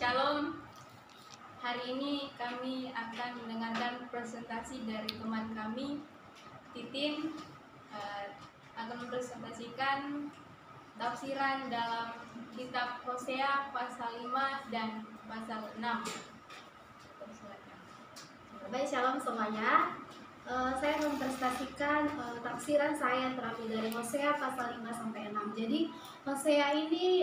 Shalom. Hari ini kami akan mendengarkan presentasi dari teman kami, Titin, akan mempresentasikan tafsiran dalam kitab Hosea pasal 5 dan pasal 6. Baik, shalom semuanya. Saya akan mempresentasikan tafsiran saya terambil dari Hosea pasal 5 sampai 6. Jadi Hosea ini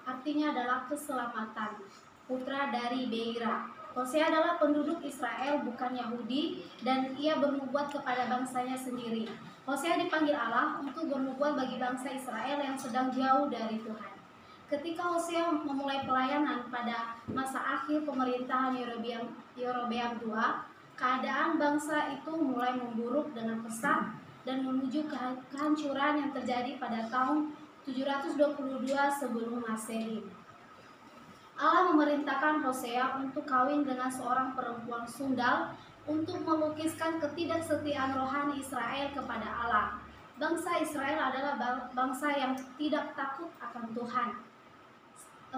artinya adalah keselamatan, putra dari Beira. Hosea adalah penduduk Israel, bukan Yahudi, dan ia bernubuat kepada bangsanya sendiri. Hosea dipanggil Allah untuk bernubuat bagi bangsa Israel yang sedang jauh dari Tuhan. Ketika Hosea memulai pelayanan pada masa akhir pemerintahan Yerobeam II, keadaan bangsa itu mulai memburuk dengan pesat dan menuju kehancuran yang terjadi pada tahun 722 sebelum Masehi. Allah memerintahkan Hosea untuk kawin dengan seorang perempuan sundal untuk melukiskan ketidaksetiaan rohani Israel kepada Allah. Bangsa Israel adalah bangsa yang tidak takut akan Tuhan,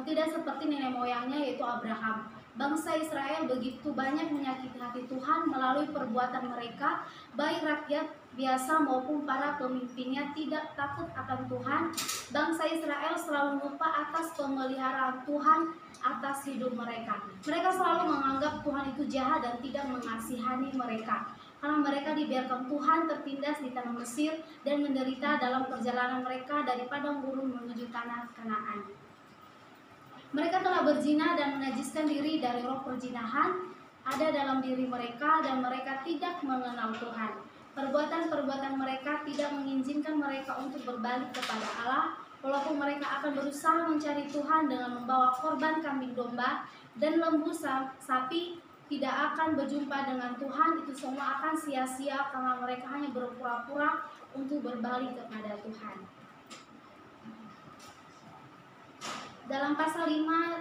tidak seperti nenek moyangnya yaitu Abraham. Bangsa Israel begitu banyak menyakiti hati Tuhan melalui perbuatan mereka, baik rakyat biasa maupun para pemimpinnya tidak takut akan Tuhan. Bangsa Israel selalu lupa atas pemeliharaan Tuhan atas hidup mereka. Mereka selalu menganggap Tuhan itu jahat dan tidak mengasihani mereka, karena mereka dibiarkan Tuhan tertindas di tanah Mesir dan menderita dalam perjalanan mereka dari padang gurun menuju tanah Kanaan. Mereka telah berzina dan menajiskan diri dari roh perzinahan ada dalam diri mereka, dan mereka tidak mengenal Tuhan. Perbuatan-perbuatan mereka tidak mengizinkan mereka untuk berbalik kepada Allah, walaupun mereka akan berusaha mencari Tuhan dengan membawa korban kambing domba dan lembu sapi, tidak akan berjumpa dengan Tuhan. Itu semua akan sia-sia karena mereka hanya berpura-pura untuk berbalik kepada Tuhan. Dalam pasal 5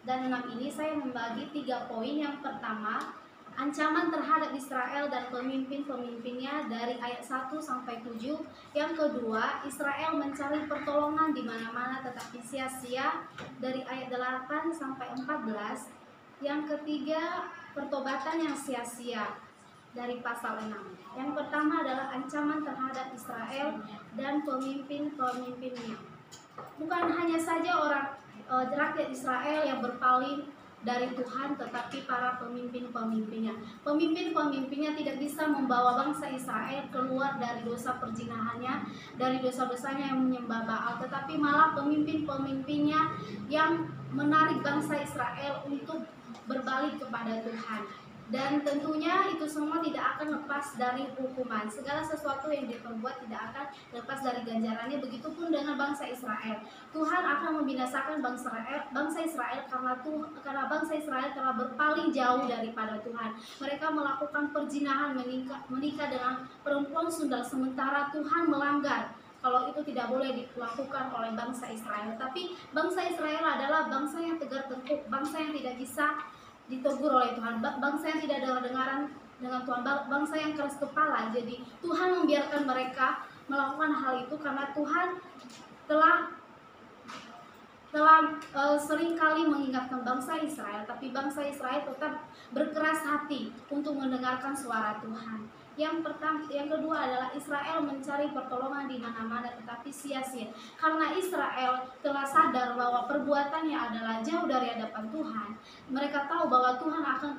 dan 6 ini saya membagi 3 poin. Yang pertama, ancaman terhadap Israel dan pemimpin-pemimpinnya dari ayat 1 sampai 7. Yang kedua, Israel mencari pertolongan di mana-mana tetapi sia-sia dari ayat 8 sampai 14. Yang ketiga, pertobatan yang sia-sia dari pasal 6. Yang pertama adalah ancaman terhadap Israel dan pemimpin-pemimpinnya. Bukan hanya saja rakyat Israel yang berpaling dari Tuhan, tetapi para pemimpin-pemimpinnya. Pemimpin-pemimpinnya tidak bisa membawa bangsa Israel keluar dari dosa perzinahannya, dari dosa-dosanya yang menyembah Baal, tetapi malah pemimpin-pemimpinnya yang menarik bangsa Israel untuk berbalik kepada Tuhan. Dan tentunya itu semua tidak akan lepas dari hukuman. Segala sesuatu yang diperbuat tidak akan lepas dari ganjarannya. Begitupun dengan bangsa Israel. Tuhan akan membinasakan bangsa Israel karena bangsa Israel telah berpaling jauh daripada Tuhan. Mereka melakukan perzinahan, menikah dengan perempuan sundal, sementara Tuhan melanggar kalau itu tidak boleh dilakukan oleh bangsa Israel. Tapi bangsa Israel adalah bangsa yang tegar tengkuk, bangsa yang tidak bisa ditegur oleh Tuhan, bangsa yang tidak dengar-dengaran dengan Tuhan, bangsa yang keras kepala. Jadi Tuhan membiarkan mereka melakukan hal itu karena Tuhan telah seringkali mengingatkan bangsa Israel, tapi bangsa Israel tetap berkeras hati untuk mendengarkan suara Tuhan. Yang kedua adalah Israel mencari pertolongan di mana-mana tetapi sia-sia, karena Israel telah sadar bahwa perbuatannya adalah jauh dari hadapan Tuhan. Mereka tahu bahwa Tuhan akan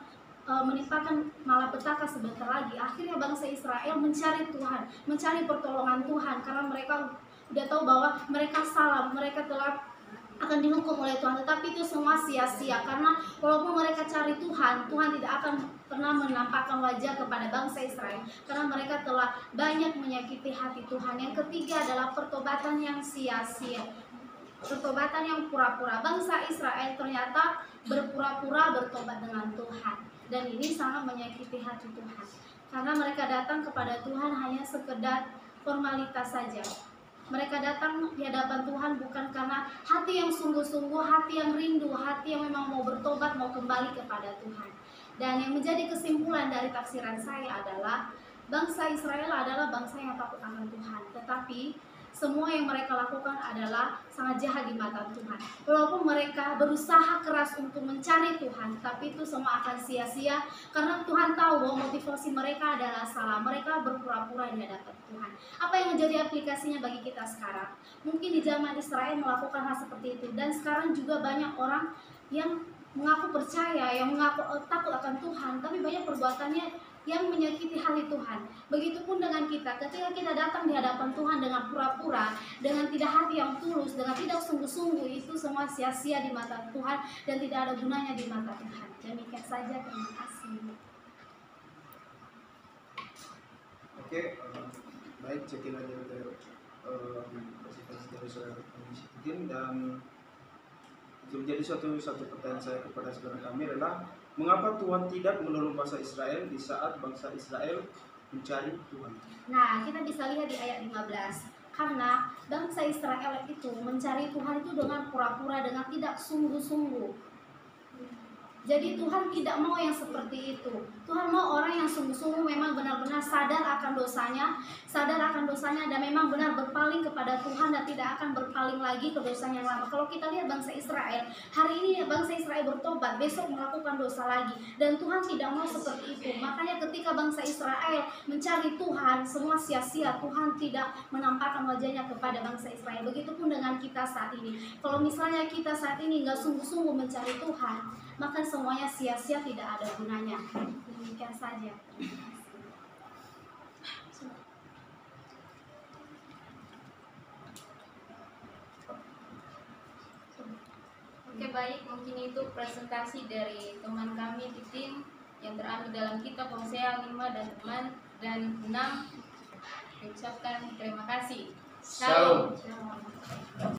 menimpakan malapetaka sebentar lagi. Akhirnya bangsa Israel mencari Tuhan, mencari pertolongan Tuhan, karena mereka sudah tahu bahwa mereka salah, mereka telah akan dihukum oleh Tuhan. Tetapi itu semua sia-sia, karena walaupun mereka cari Tuhan, Tuhan tidak akan pernah menampakkan wajah kepada bangsa Israel, karena mereka telah banyak menyakiti hati Tuhan. Yang ketiga adalah pertobatan yang sia-sia, pertobatan yang pura-pura. Bangsa Israel ternyata berpura-pura bertobat dengan Tuhan, dan ini sangat menyakiti hati Tuhan, karena mereka datang kepada Tuhan hanya sekedar formalitas saja. Mereka datang di hadapan Tuhan bukan karena hati yang sungguh-sungguh, hati yang rindu, hati yang memang mau bertobat, mau kembali kepada Tuhan. Dan yang menjadi kesimpulan dari tafsiran saya adalah bangsa Israel adalah bangsa yang takut akan Tuhan, tetapi semua yang mereka lakukan adalah sangat jahat di mata Tuhan. Walaupun mereka berusaha keras untuk mencari Tuhan, tapi itu semua akan sia-sia karena Tuhan tahu bahwa motivasi mereka adalah salah. Mereka berpura-pura di hadapan Tuhan. Apa yang menjadi aplikasinya bagi kita sekarang? Mungkin di zaman Israel melakukan hal seperti itu, dan sekarang juga banyak orang yang mengaku percaya, yang mengaku takut akan Tuhan, tapi banyak perbuatannya yang menyakiti hati Tuhan. Begitupun dengan kita, ketika kita datang di hadapan Tuhan dengan pura-pura, dengan tidak hati yang tulus, dengan tidak sungguh-sungguh, itu semua sia-sia di mata Tuhan dan tidak ada gunanya di mata Tuhan. Demikian saja, terima kasih. Oke, baik, cekin aja presentasi dari saudara Komisi Titin, dan menjadi satu pertanyaan saya kepada saudara kami adalah mengapa Tuhan tidak menolong bangsa Israel di saat bangsa Israel mencari Tuhan? Nah, kita bisa lihat di ayat 15. Karena bangsa Israel itu mencari Tuhan itu dengan pura-pura, dengan tidak sungguh-sungguh. Jadi Tuhan tidak mau yang seperti itu. Tuhan mau orang yang sungguh-sungguh memang benar-benar sadar akan dosanya, dan memang benar berpaling kepada Tuhan dan tidak akan berpaling lagi ke dosanya yang lama. Kalau kita lihat bangsa Israel, hari ini bangsa Israel bertobat, besok melakukan dosa lagi, dan Tuhan tidak mau seperti itu. Makanya ketika bangsa Israel mencari Tuhan, semua sia-sia. Tuhan tidak menampakkan wajahnya kepada bangsa Israel. Begitupun dengan kita saat ini. Kalau misalnya kita saat ini nggak sungguh-sungguh mencari Tuhan, maka semuanya sia-sia, tidak ada gunanya. Demikian saja. Oke, baik, mungkin itu presentasi dari teman kami Titin yang terambil dalam kitab Hosea 5 dan 6. Ucapkan terima kasih. Shalom. Shalom.